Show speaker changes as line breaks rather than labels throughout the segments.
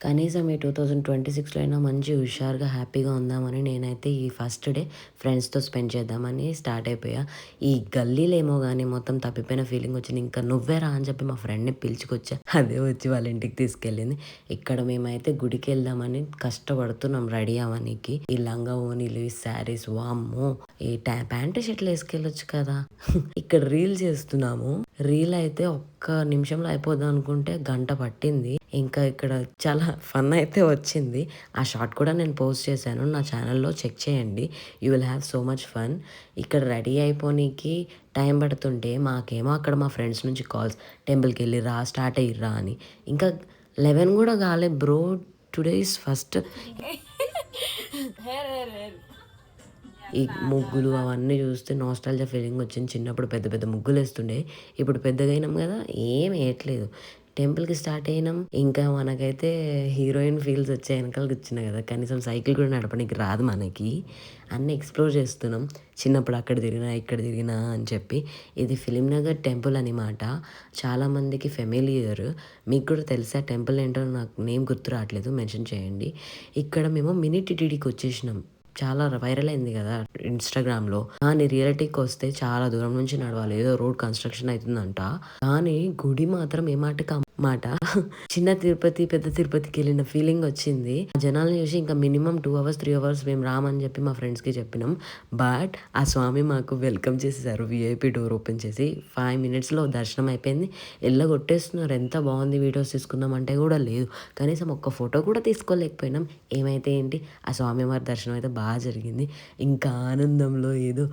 కనీసం ఈ 2026లో అయినా మంచి హుషారుగా, హ్యాపీగా ఉందామని నేనైతే ఈ ఫస్ట్ డే ఫ్రెండ్స్‌తో స్పెండ్ చేద్దామని స్టార్ట్ అయిపోయా. ఈ గల్లీలేమో గానీ మొత్తం తప్పిపోయిన ఫీలింగ్ వచ్చింది. ఇంకా నువ్వేరా అని చెప్పి మా ఫ్రెండ్‌ని పిలుచుకొచ్చా. అదే వచ్చి వాళ్ళ ఇంటికి తీసుకెళ్ళింది. ఇక్కడ మేమైతే గుడికెళ్దామని కష్టపడుతున్నాం రెడీ అవ్వనీకి. ఈ లంగా ఓణీలు, ఈ శారీస్ వామ్మో! ఈ ప్యాంటు షర్ట్‌లు ఏసుకెళ్ళొచ్చు కదా! ఇక్కడ రీల్ చేస్తున్నాము. రీల్ అయితే ఒక్క నిమిషంలో అయిపోద్దనుకుంటే గంట పట్టింది. ఇంకా ఇక్కడ చాలా ఫన్ అయితే వచ్చింది. ఆ షార్ట్ కూడా నేను పోస్ట్ చేశాను. నా ఛానల్‌లో చెక్ చేయండి. You will have so much fun. ఇక్కడ రెడీ అయిపోనీకి టైం పడుతుంటే మాకేమో అక్కడ మా ఫ్రెండ్స్ నుంచి కాల్స్ టెంపుల్‌కెళ్ళిర్రా, స్టార్ట్ అయ్యిర్రా అని. ఇంకా 11 కూడా కాలే బ్రో. Today is first. ఈ ముగ్గులు అవన్నీ చూస్తే నాస్టాల్జియా ఫీలింగ్ వచ్చింది. చిన్నప్పుడు పెద్ద పెద్ద ముగ్గులేస్తుండే. ఇప్పుడు పెద్దగయినాం గదా! ఏం ఎయట్లేదు. టెంపుల్‌కి స్టార్ట్ అయినాం. ఇంకా మనకైతే హీరోయిన్ ఫీల్స్ వచ్చాయి. ఎనకాల కూర్చున్నా గదా! కనీసం సైకిల్ కూడా నడపనీకి రాదు మనకి. అన్నీ ఎక్స్‌ప్లోర్ చేస్తున్నాం. చిన్నప్పుడు అక్కడ తిరిగినా, ఇక్కడ తిరిగినా అని చెప్పి. ఇది ఫిలిం నగర్ టెంపుల్ అనమాట. చాలామందికి ఫెమిలియర్. మీకు కూడా తెలుసా టెంపుల్ ఏంటో నాకు నేమ్ గుర్తు రావట్లేదు. మెన్షన్ చేయండి. ఇక్కడ మేము మినీ టీటీడీకి వచ్చేసినాం. చాలా వైరల్ అయింది కదా ఇన్‌స్టాగ్రామ్‌లో. కానీ రియాలిటీకొస్తే చాలా దూరం నుంచి నడవాలి. ఏదో రోడ్ కన్‌స్ట్రక్షన్ అయితుందంట. కానీ గుడి మాత్రం ఏ మాటకి ఆ మాట. చిన్న తిరుపతి, పెద్ద తిరుపతికెళ్ళిన ఫీలింగ్ వచ్చింది. జనాల్ని చూసి ఇంకా మినిమమ్ 2 అవర్స్, 3 అవర్స్ మేము రామని చెప్పి మా ఫ్రెండ్స్‌కి చెప్పినాం. బట్ ఆ స్వామి మాకు వెల్కమ్ చేసేసారు. వీఐపీ డోర్ ఓపెన్ చేసి 5 మినిట్స్‌లో దర్శనం అయిపోయింది. ఎల్లగొట్టేస్తున్నారు. ఎంత బాగుంది వీడియోస్ తీసుకుందాం అంటే కూడా లేదు. కనీసం ఒక్క ఫోటో కూడా తీసుకోలేకపోయినాం. ఏమైతే ఏంటి ఆ స్వామివారి దర్శనం అయితే బాగా జరిగింది. ఇంకా ఆనందంలో ఏదో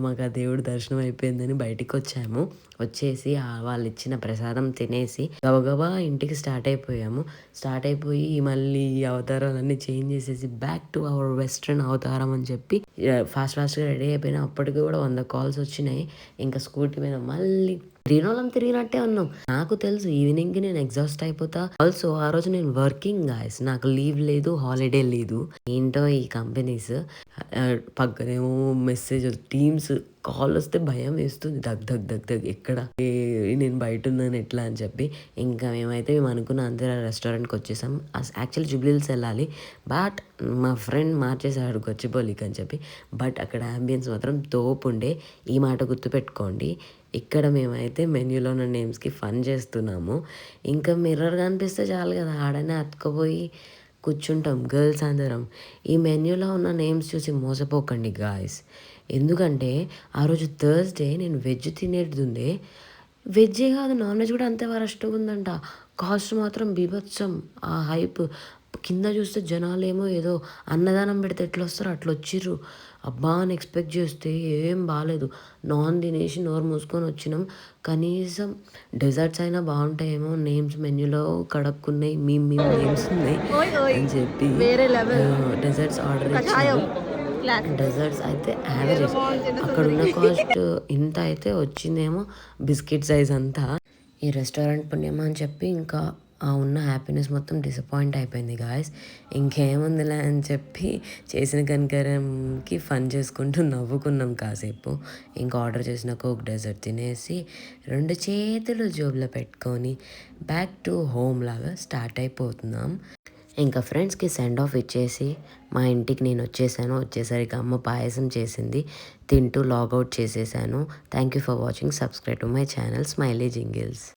మాకు ఆ దేవుడి దర్శనం అయిపోయిందని బయటికొచ్చాము. వచ్చేసి వాళ్ళు ఇచ్చిన ప్రసాదం తినేసి గబగబా ఇంటికి స్టార్ట్ అయిపోయాము. స్టార్ట్ అయిపోయి మళ్ళీ ఈ అవతారాలన్నీ చేంజ్ చేసేసి బ్యాక్ టు అవర్ వెస్ట్రన్ అవతారం అని చెప్పి ఫాస్ట్‌గా రెడీ అయిపోయినా. అప్పటికి కూడా 100 కాల్స్ వచ్చినాయి. ఇంకా స్కూటీ మీద మళ్ళీ తిరిగినోళ్ళం తిరిగినట్టే ఉన్నాం. నాకు తెలుసు ఈవినింగ్‌కి నేను ఎగ్జాస్ట్ అయిపోతా. ఆల్సో ఆ రోజు నేను వర్కింగ్ గాయ్స్. నాకు లీవ్ లేదు, హాలిడే లేదు. ఏంటో ఈ కంపెనీస్ పక్కనేమో మెసేజ్ టీమ్స్ కాల్ వస్తే భయం వేస్తుంది. దగ్ దగ్ దగ్ దగ్ ఎక్కడ నేను బయట ఉన్నాను ఎట్లా అని చెప్పి. ఇంకా మేము అనుకున్న అంతే రెస్టారెంట్‌కి వచ్చేసాం. యాక్చువల్లీ జూబ్లీహిల్స్ వెళ్ళాలి. బట్ మా ఫ్రెండ్ మార్చేసాడు గచ్చిబౌలికి అని చెప్పి. బట్ అక్కడ అంబియన్స్ మాత్రం తోపుండే. ఈ మాట గుర్తుపెట్టుకోండి. ఇక్కడ మేమైతే మెన్యూలో ఉన్న నేమ్స్‌కి ఫన్ చేస్తున్నాము. ఇంకా మిర్రర్ కనిపిస్తే చాలు కదా ఆడనే అతుక్కుపోయి కూర్చుంటాం గర్ల్స్ అందరం. ఈ మెన్యూలో ఉన్న నేమ్స్ చూసి మోసపోకండి గాయ్స్. ఎందుకంటే ఆ రోజు థర్స్‌డే నేను వెజ్ తినేది ఉండే. వెజ్జే కాదు నాన్ వెజ్ కూడా అంతే వరస్ట్‌గా ఉందంట. కాస్ట్ మాత్రం బీభత్సం. ఆ హైప్ కింద చూస్తే జనాలేమో ఏదో అన్నదానం పెడితే ఎట్లొస్తారో అట్లొచ్చిర్రు. అబ్బా అని ఎక్స్పెక్ట్ చేస్తే ఏం బాలేదు. నాన్ తినేసి నోరు మూసుకొని వచ్చినాం. కనీసం డెజర్ట్స్ అయినా బాగుంటాయేమో నేమ్స్ మెన్యూలో కడక్కున్నాయి. నేమ్స్ ఉన్నాయి అని చెప్పి డెజర్ట్స్ ఆర్డర్ ఇచ్చాము. డెజర్ట్స్ అయితే యావరేజ్. అక్కడున్న కాస్ట్ ఇంత అయితే వచ్చిందేమో బిస్కెట్ సైజ్ అంతా. ఈ రెస్టారెంట్ పుణ్యమా అని చెప్పి ఇంకా ఆ ఉన్న హ్యాపీనెస్ మొత్తం డిసప్పాయింట్ అయిపోయింది గాయస్. ఇంకేముందిలే అని చెప్పి చేసిన కనికరంకి ఫన్ చేసుకుంటూ నవ్వుకున్నాం కాసేపు. ఇంకా ఆర్డర్ చేసిన కోక్ డెజర్ట్ తినేసి 2 చేతులు జోబులో పెట్టుకొని బ్యాక్ టు హోమ్ లాగా స్టార్ట్ అయిపోతున్నాం. ఇంకా ఫ్రెండ్స్‌కి సెండ్ ఆఫ్ ఇచ్చేసి మా ఇంటికి నేను వచ్చేసాను. వచ్చేసరికి అమ్మ పాయసం చేసింది. తింటూ లాగౌట్ చేసేసాను. Thank you for watching. Subscribe to my channel smiley jingles.